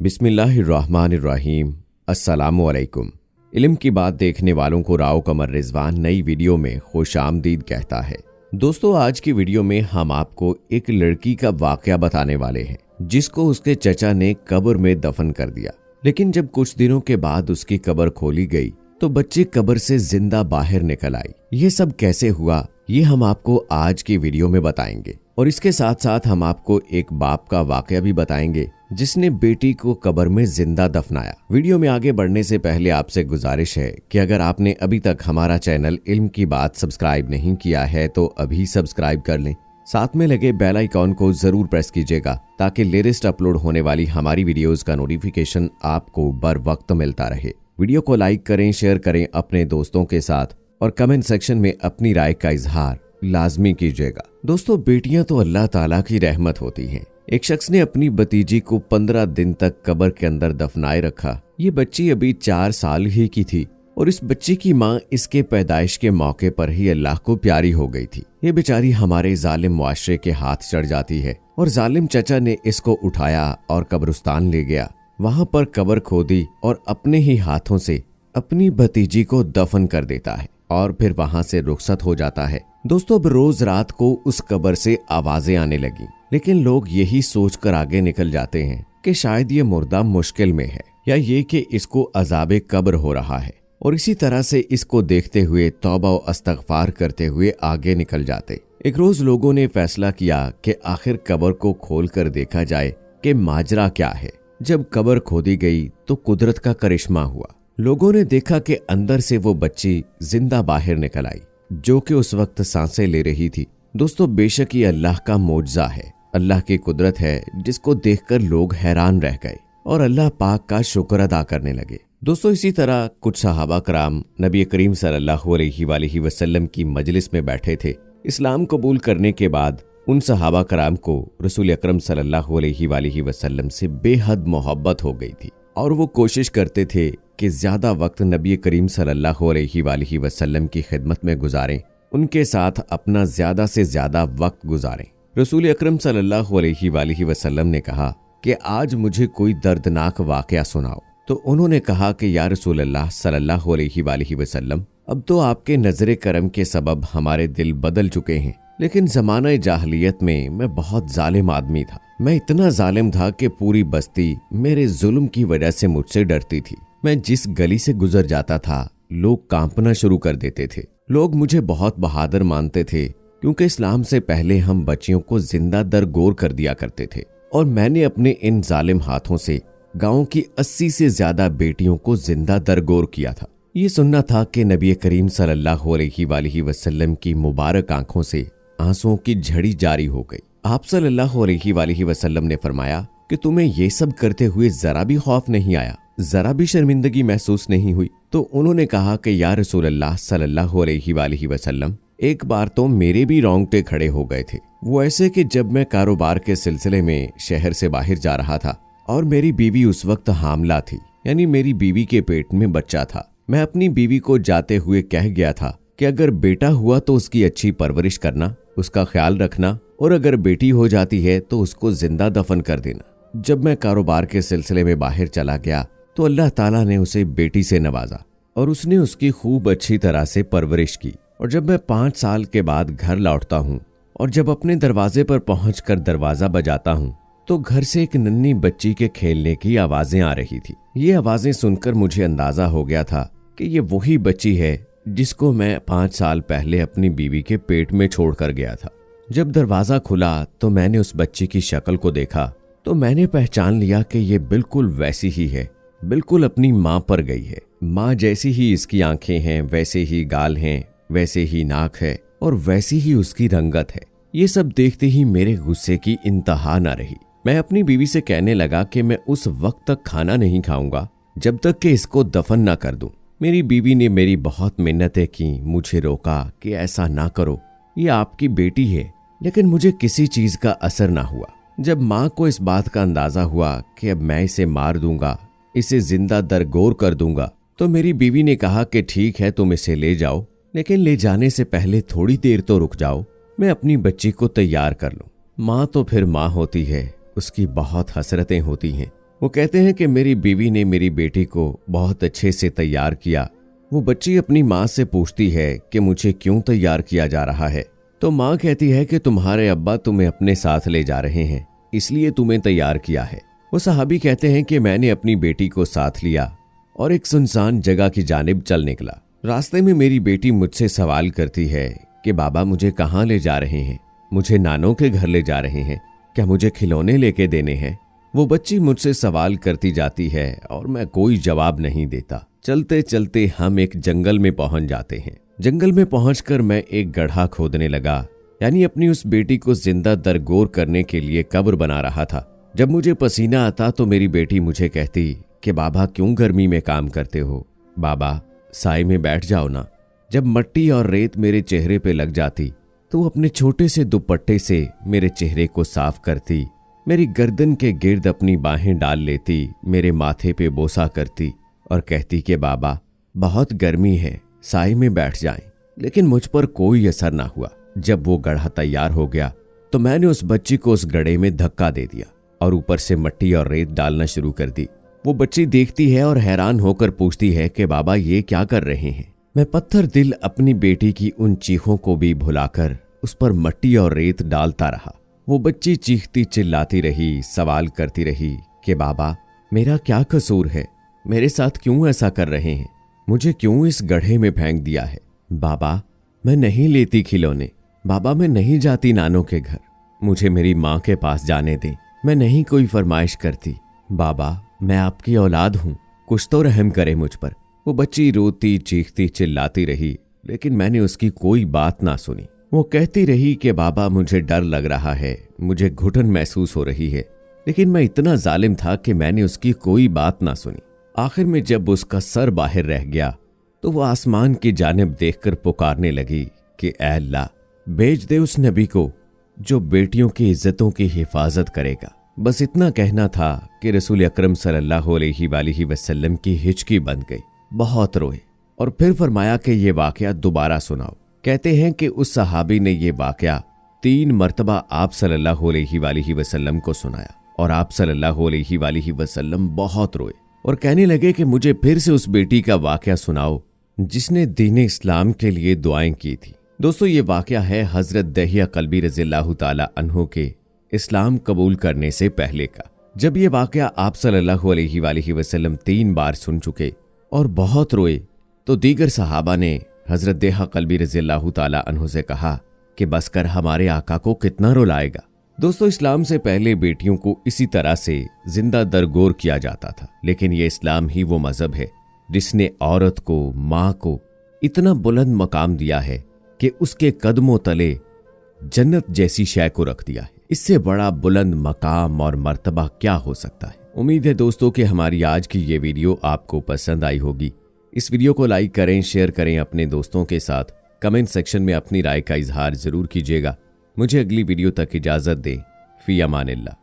बिस्मिल्लाहिर्रहमानिर्रहीम। अस्सलामुअलैकुम। इल्म की बात देखने वालों को राव कमर रिजवान नई वीडियो में खुशामदीद कहता है। दोस्तों, आज की वीडियो में हम आपको एक लड़की का वाकया बताने वाले हैं जिसको उसके चचा ने कब्र में दफन कर दिया। लेकिन जब कुछ दिनों के बाद उसकी कब्र खोली गई तो बच्ची कब्र से जिंदा बाहर निकल आई। ये सब कैसे हुआ ये हम आपको आज की वीडियो में बताएंगे और इसके साथ साथ हम आपको एक बाप का वाकया भी बताएंगे जिसने बेटी को कब्र में जिंदा दफनाया। वीडियो में आगे बढ़ने से पहले आपसे गुजारिश है कि अगर आपने अभी तक हमारा चैनल इल्म की बात सब्सक्राइब नहीं किया है तो अभी सब्सक्राइब कर लें। साथ में लगे बेल आइकॉन को जरूर प्रेस कीजिएगा ताकि लेटेस्ट अपलोड होने वाली हमारी वीडियोस का नोटिफिकेशन आपको बर वक्त मिलता रहे। वीडियो को लाइक करें, शेयर करें अपने दोस्तों के साथ और कमेंट सेक्शन में अपनी राय का इजहार लाजमी कीजिएगा। दोस्तों, बेटियां तो अल्लाह ताला की रहमत होती हैं। एक शख्स ने अपनी भतीजी को 15 दिन तक कब्र के अंदर दफनाए रखा। ये बच्ची अभी 4 साल ही की थी और इस बच्ची की माँ इसके पैदाइश के मौके पर ही अल्लाह को प्यारी हो गई थी। ये बेचारी हमारे जालिम मुआशरे के हाथ चढ़ जाती है और जालिम चचा ने इसको उठाया और कब्रिस्तान ले गया। वहां पर कब्र खोदी और अपने ही हाथों से अपनी भतीजी को दफन कर देता है और फिर वहां से रुखसत हो जाता है। दोस्तों, अब रोज रात को उस कब्र से आवाजें आने लगी, लेकिन लोग यही सोचकर आगे निकल जाते हैं कि शायद ये मुर्दा मुश्किल में है या ये कि इसको अजाबे कब्र हो रहा है और इसी तरह से इसको देखते हुए तौबा और इस्तगफार करते हुए आगे निकल जाते। एक रोज लोगों ने फैसला किया कि आखिर कब्र को खोल कर देखा जाए कि माजरा क्या है। जब कब्र खोदी गई तो कुदरत का करिश्मा हुआ। लोगों ने देखा कि अंदर से वो बच्ची जिंदा बाहर निकल आई जो कि उस वक्त सांसें ले रही थी। दोस्तों, बेशक ये अल्लाह का मौजज़ा है, अल्लाह की कुदरत है जिसको देखकर लोग हैरान रह गए और अल्लाह पाक का शुक्र अदा करने लगे। दोस्तों, इसी तरह कुछ सहाबा कराम नबी करीम सल्लल्लाहु अलैहि वसल्लम की मजलिस में बैठे थे। इस्लाम कबूल करने के बाद उन सहाबा कराम को रसूल अकरम सल्लल्लाहु अलैहि वसल्लम से बेहद मोहब्बत हो गई थी और वो कोशिश करते थे कि ज्यादा वक्त नबी करीम सल्लल्लाहु अलैहि वसल्लम की खिदमत में गुजारें, उनके साथ अपना ज्यादा से ज्यादा वक्त गुजारें। रसूल अकरम सल्लल्लाहु अलैहि वसल्लम ने कहा कि आज मुझे कोई दर्दनाक वाकया सुनाओ। तो उन्होंने कहा कि या रसूल अल्लाह सल्लल्लाहु अलैहि वसल्लम, अब तो आपके नजरे करम के सबब हमारे दिल बदल चुके हैं, लेकिन जमाना जाहिलियत में मैं बहुत जालिम आदमी था। मैं इतना जालिम था कि पूरी बस्ती मेरे जुल्म की वजह से मुझसे डरती थी। मैं जिस गली से गुजर जाता था लोग कांपना शुरू कर देते थे। लोग मुझे बहुत बहादुर मानते थे क्योंकि इस्लाम से पहले हम बच्चियों को जिंदा दरगोर कर दिया करते थे और मैंने अपने इन जालिम हाथों से गांव की 80 से ज्यादा बेटियों को जिंदा दरगोर किया था। ये सुनना था कि नबी करीम सल्लल्लाहु अलैहि वसल्लम की मुबारक आंखों से आंसुओं की झड़ी जारी हो गई। आप सल्लल्लाहु अलैहि वसल्लम ने फरमाया कि तुम्हें ये सब करते हुए जरा भी खौफ नहीं आया, जरा भी शर्मिंदगी महसूस नहीं हुई? तो उन्होंने कहा कि या रसूल अल्लाह सल्लल्लाहु अलैहि वसल्लम, एक बार तो मेरे भी रोंगटे खड़े हो गए थे। वो ऐसे कि जब मैं कारोबार के सिलसिले में शहर से बाहर जा रहा था और मेरी बीवी उस वक्त हामला थी, यानी मेरी बीवी के पेट में बच्चा था। मैं अपनी बीवी को जाते हुए कह गया था कि अगर बेटा हुआ तो उसकी अच्छी परवरिश करना, उसका ख्याल रखना, और अगर बेटी हो जाती है तो उसको जिंदा दफन कर देना। जब मैं कारोबार के सिलसिले में बाहर चला गया तो अल्लाह ताला ने उसे बेटी से नवाजा और उसने उसकी खूब अच्छी तरह से परवरिश की। और जब मैं 5 साल के बाद घर लौटता हूँ और जब अपने दरवाजे पर पहुंचकर दरवाजा बजाता हूँ तो घर से एक नन्ही बच्ची के खेलने की आवाजें आ रही थी। ये आवाजें सुनकर मुझे अंदाजा हो गया था कि ये वही बच्ची है जिसको मैं 5 साल पहले अपनी बीवी के पेट में छोड़कर गया था। जब दरवाजा खुला तो मैंने उस बच्ची की शक्ल को देखा तो मैंने पहचान लिया कि ये बिल्कुल वैसी ही है, बिल्कुल अपनी माँ पर गई है। माँ जैसी ही इसकी आंखें हैं, वैसे ही गाल हैं, वैसे ही नाक है और वैसी ही उसकी रंगत है। ये सब देखते ही मेरे गुस्से की इंतहा न रही। मैं अपनी बीवी से कहने लगा कि मैं उस वक्त तक खाना नहीं खाऊंगा जब तक कि इसको दफन न कर दूं। मेरी बीवी ने मेरी बहुत मिन्नतें की, मुझे रोका कि ऐसा ना करो, ये आपकी बेटी है, लेकिन मुझे किसी चीज का असर ना हुआ। जब माँ को इस बात का अंदाजा हुआ कि अब मैं इसे मार दूंगा, इसे जिंदा दरगोर कर दूंगा, तो मेरी बीवी ने कहा कि ठीक है, तुम इसे ले जाओ, लेकिन ले जाने से पहले थोड़ी देर तो रुक जाओ, मैं अपनी बच्ची को तैयार कर लूं। माँ तो फिर माँ होती है, उसकी बहुत हसरतें होती हैं, वो कहते हैं कि मेरी बीवी ने मेरी बेटी को बहुत अच्छे से तैयार किया। वो बच्ची अपनी माँ से पूछती है कि मुझे क्यों तैयार किया जा रहा है, तो माँ कहती है कि तुम्हारे अब्बा तुम्हें अपने साथ ले जा रहे हैं, इसलिए तुम्हें तैयार किया है। वो सहाबी कहते हैं कि मैंने अपनी बेटी को साथ लिया और एक सुनसान जगह की जानिब चल निकला। रास्ते में मेरी बेटी मुझसे सवाल करती है कि बाबा मुझे कहाँ ले जा रहे हैं, मुझे नानों के घर ले जा रहे हैं, क्या मुझे खिलौने लेके देने हैं। वो बच्ची मुझसे सवाल करती जाती है और मैं कोई जवाब नहीं देता। चलते चलते हम एक जंगल में पहुंच जाते हैं। जंगल में पहुंचकर मैं एक गड्ढा खोदने लगा, यानी अपनी उस बेटी को जिंदा दरगोर करने के लिए कब्र बना रहा था। जब मुझे पसीना आता तो मेरी बेटी मुझे कहती कि बाबा क्यों गर्मी में काम करते हो, बाबा साए में बैठ जाओ ना। जब मट्टी और रेत मेरे चेहरे पे लग जाती तो वो अपने छोटे से दुपट्टे से मेरे चेहरे को साफ करती, मेरी गर्दन के गिर्द अपनी बाहें डाल लेती, मेरे माथे पे बोसा करती और कहती कि बाबा बहुत गर्मी है, साए में बैठ जाएं। लेकिन मुझ पर कोई असर ना हुआ। जब वो गड्ढा तैयार हो गया तो मैंने उस बच्ची को उस गड्ढे में धक्का दे दिया और ऊपर से मट्टी और रेत डालना शुरू कर दी। वो बच्ची देखती है और हैरान होकर पूछती है कि बाबा ये क्या कर रहे हैं। मैं पत्थर दिल अपनी बेटी की उन चीखों को भी भुलाकर उस पर मट्टी और रेत डालता रहा। वो बच्ची चीखती चिल्लाती रही, सवाल करती रही कि बाबा मेरा क्या कसूर है, मेरे साथ क्यों ऐसा कर रहे हैं, मुझे क्यों इस गड्ढे में फेंक दिया है। बाबा मैं नहीं लेती खिलौने, बाबा मैं नहीं जाती नानों के घर, मुझे मेरी माँ के पास जाने दें, मैं नहीं कोई फरमाइश करती, बाबा मैं आपकी औलाद हूँ, कुछ तो रहम करे मुझ पर। वो बच्ची रोती चीखती चिल्लाती रही, लेकिन मैंने उसकी कोई बात ना सुनी। वो कहती रही कि बाबा मुझे डर लग रहा है, मुझे घुटन महसूस हो रही है, लेकिन मैं इतना जालिम था कि मैंने उसकी कोई बात ना सुनी। आखिर में जब उसका सर बाहर रह गया तो वो आसमान की जानिब देखकर पुकारने लगी कि ऐ अल्लाह भेज दे उस नबी को जो बेटियों की इज्जतों की हिफाजत करेगा। बस इतना कहना था कि रसूल अकरम सल्लल्लाहु अलैहि वसल्लम की हिचकी बंध गई, बहुत रोए और फिर फरमाया कि ये वाकया दोबारा सुनाओ। कहते हैं कि उस सहाबी ने ये वाकया 3 मरतबा आप सल्लल्लाहु अलैहि वसल्लम को सुनाया और आप सल्लल्लाहु अलैहि वसल्लम बहुत रोए और कहने लगे कि मुझे फिर से उस बेटी का वाकया सुनाओ जिसने दीन इस्लाम के लिए दुआएं की थी। दोस्तों ये वाकया है हजरत दहिया कल्बी रज़ियल्लाहु ताला अन्हु के इस्लाम कबूल करने से पहले का। जब ये वाकया आप सल्लल्लाहु अलैहि वसल्लम 3 बार सुन चुके और बहुत रोए तो दीगर सहाबा ने हजरत दहिया कल्बी रज़ियल्लाहु ताला अन्हु से कहा कि बस कर, हमारे आका को कितना रुलाएगा। दोस्तों इस्लाम से पहले बेटियों को इसी तरह से जिंदा दरगोर किया जाता था, लेकिन ये इस्लाम ही वो मजहब है जिसने औरत को, माँ को इतना बुलंद मकाम दिया है कि उसके कदमों तले जन्नत जैसी शय को रख दिया है। इससे बड़ा बुलंद मकाम और मर्तबा क्या हो सकता है। उम्मीद है दोस्तों कि हमारी आज की ये वीडियो आपको पसंद आई होगी। इस वीडियो को लाइक करें, शेयर करें अपने दोस्तों के साथ, कमेंट सेक्शन में अपनी राय का इजहार जरूर कीजिएगा। मुझे अगली वीडियो तक इजाजत दें। फी अमानिल्लाह।